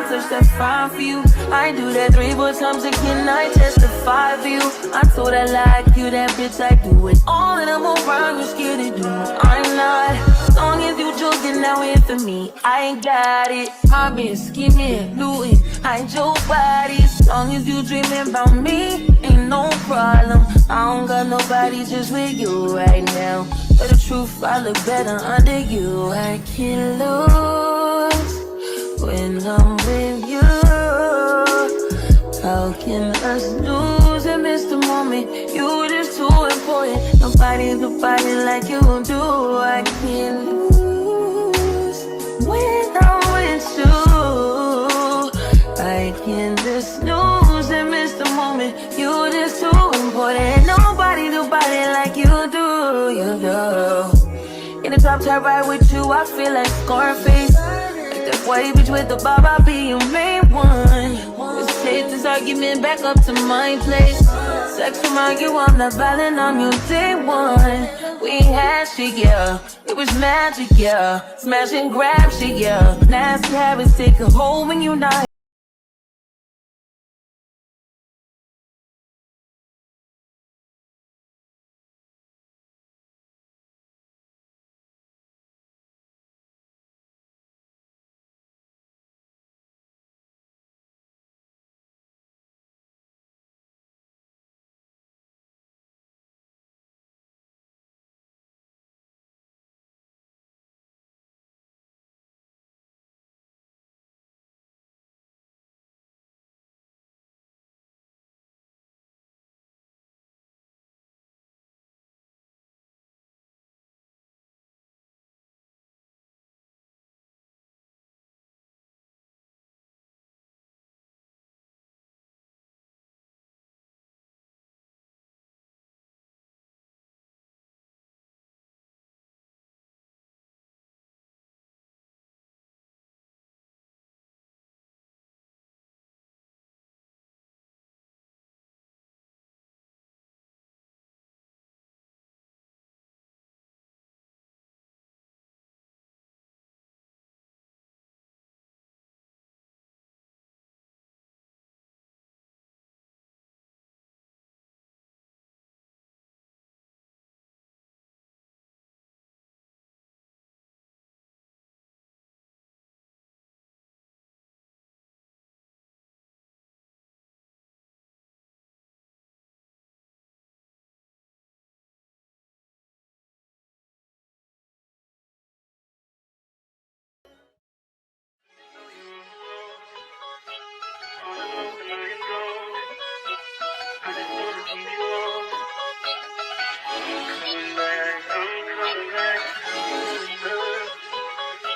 touch, that's fine for you. I do that 3-4 times again, I testify for you. I told her like you, that bitch, I do it all, and I'm around, you scared to do it. I'm not, as long as you joking, now in for me, I ain't got it. I've been scheming, looting, hide your body. As long as you dreaming about me, ain't no problem. I don't got nobody just with you right now. But the truth, I look better under you. I can't lose when I'm with you. How can us lose and miss the moment? You just too important. Nobody's like you do. I can't lose when I'm with you. I can't just lose and miss the moment. You just too important. Nobody like you do. You do. In the top tier right with you, I feel like Scarface. Like that white bitch with the bob, I'll be your main one. Let's take this argument back up to my place. Sex remind you I'm not violent on you day one. We had shit, yeah. It was magic, yeah. Smash and grab shit, yeah. Nasty habits take a hold when you're not.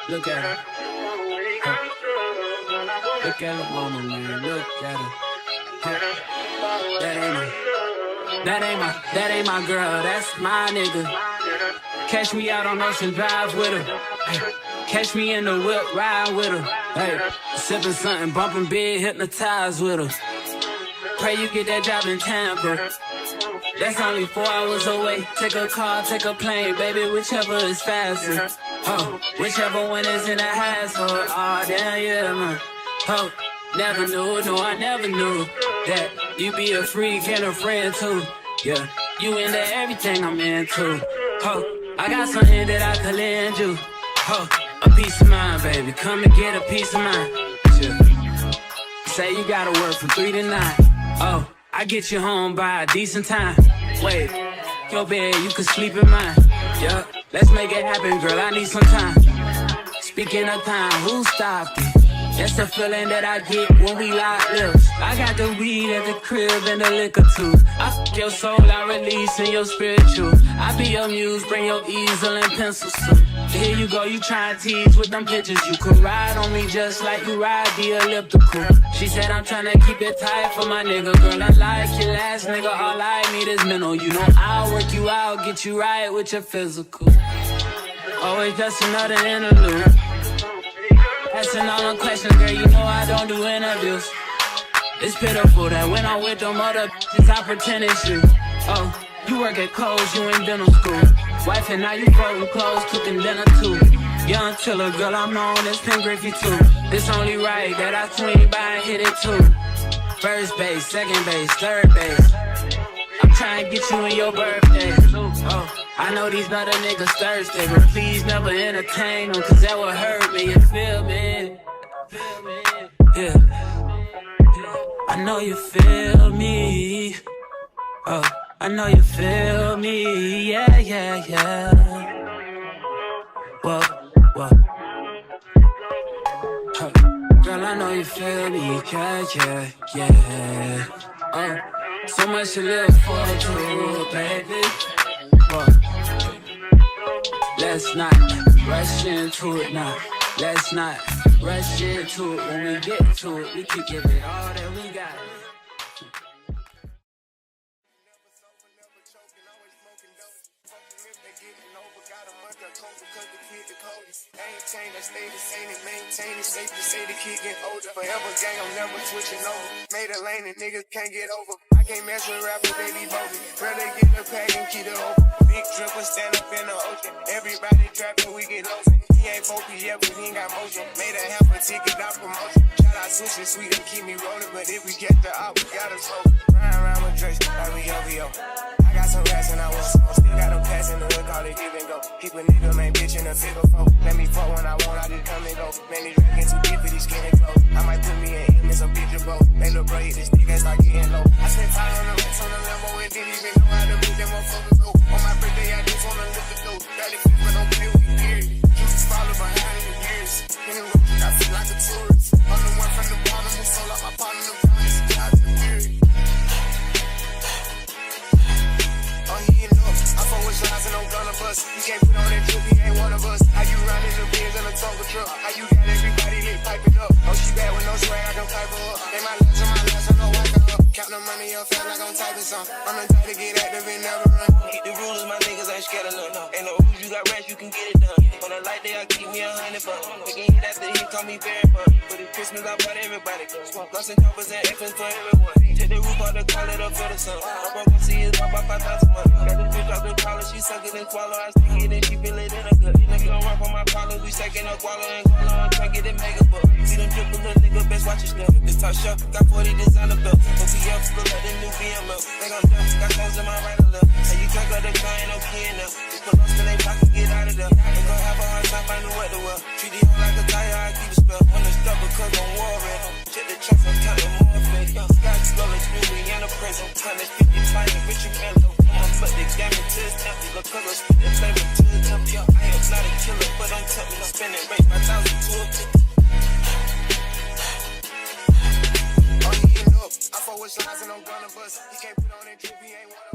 Look at her. Look at her mama, man. Look at her. That ain't my girl. That's my nigga. Catch me out on Ocean Drive with her. Hey. Catch me in the whip, ride with her. Hey. Sipping something, bumping big, hypnotized with her. Pray you get that job in Tampa. That's only 4 hours away. Take a car, take a plane, baby, whichever is faster. Oh, whichever one is in the hassle. Oh, damn, yeah, man. Oh, never knew, no, I never knew that you be a freak and a friend too. Yeah, you into everything I'm into. Oh, I got something that I could lend you. Oh, a peace of mind, baby. Come and get a peace of mind. Yeah. Say you gotta work from 3 to 9. Oh, I get you home by a decent time. Wait, your bed, you can sleep in mine. Yeah, let's make it happen, girl, I need some time. Speaking of time, who stopped it? That's the feeling that I get when we lock lips. I got the weed at the crib and the liquor too. I fuck your soul, I release in your spiritual. I be your muse, bring your easel and pencils too. Here you go, you try and tease with them pictures. You could ride on me just like you ride the elliptical. She said I'm trying to keep it tight for my nigga. Girl, I like your last nigga, all I need is mental. You know I'll work you out, get you right with your physical. Always just another interlude. Asking all them questions, girl, you know I don't do interviews. It's pitiful that when I'm with them other bitches, I pretend it's you. Oh, you work at Kohl's, you in dental school. Wife and now you folding clothes, cooking dinner too. Young Tiller, girl, I'm known as Pink Griffey too. It's only right that I swing by and hit it too. First base, second base, third base. I'm trying to get you in your birthday. Oh, I know these other niggas thirsty, but please never entertain them, cause that would hurt me, you feel me? Yeah. I know you feel me. Oh, I know you feel me. Yeah, yeah, yeah. Whoa, whoa. Huh. Girl, I know you feel me. Yeah, yeah, yeah. Oh, so much to live forward to, baby. Whoa. Let's not rush into it now. Let's not rush into it. When we get to it, we can give it all that we got. Ain't changed, I stay the same and maintain it. Safe to say the kid get older. Forever gang, I'm never switching over. Made a lane and niggas can't get over. I can't mess with rappers, they be bogus. Rather get the pack and keep it open. Big dripper stand up in the ocean. Everybody trapping, we get lost. He ain't focused yet, but he ain't got motion. Made a half a ticket, not promotion. Shout out Sushi Sweet and keep me rolling. But if we get the op, we gotta slow. Ride around with Drake, like we OVO. I got some rats and I want some. Still got them pass in the hood, call it give and go. Keep a nigga, main bitch in a figure four. Let me fuck when I want, I just come and go. Man, these rackets too deep for these skinny clothes. I might put me in him in some picture boat. They look bro, hit this nigga start getting low. I spent time on the racks on the Lambo and didn't even know how to move them motherfuckers go. On my birthday, I just wanna lift the dough. Barely fit, but don't play with me, period. Keep follow behind in the years. In the road, I feel like a tourist. I'm the one from the bottom who sold out my partner, the promise. God, the period. I fuck with slides and I'm gonna bust. You can't put on that trip, he ain't one of us. How you riding the Benz in a Tonka truck? How you got everybody lit piping up? Oh, she bad with no swag, I can pipe her up. They my last and my last, I know walking up. Count the money up fast like I'm typing some. I'm the type to get active and never run. Keep the rules, my niggas ain't scared of none. Ain't no rules, you got rats, you can get it done. On a light day, I keep me 100 bucks. Again, hit after he call me very fun. But it's Christmas, I brought everybody. Guns and choppers and F's for everyone. Take the roof out the call it up for the sun. I'm gonna see it drop by 5,000 months. Got this bitch off the collar, she suck it and swallow. I stick it and she feel it in her gut. Nigga don't run for my collars, we second up wallow and swallow and try get it mega buck. See them drip a little nigga, best watch your step. This top shelf, got 40 designer belts. OPF, still at the new BM up. Think I'm done, got clothes in my right or left. Hey, you drink up the car, ain't no key in there. Just put us in they pocket, get out of there. They gon' have a hard time finding what to wear. Treat the hoe like a tire, I keep a spell. On the stuff because I'm warring. Check the tracks, I'm counting more fake. Sky scrollers, new me in a prison. Time is 50, flying, Richard Mello. But the game to his empty, look color, spit the flavor to the temp. Yo, I am not a killer, but I'm tough. I'm spending rate 5,000 to a 50. Oh, he in up. I fuck with slides and I'm gonna bust. He can't put on that drip, he ain't one.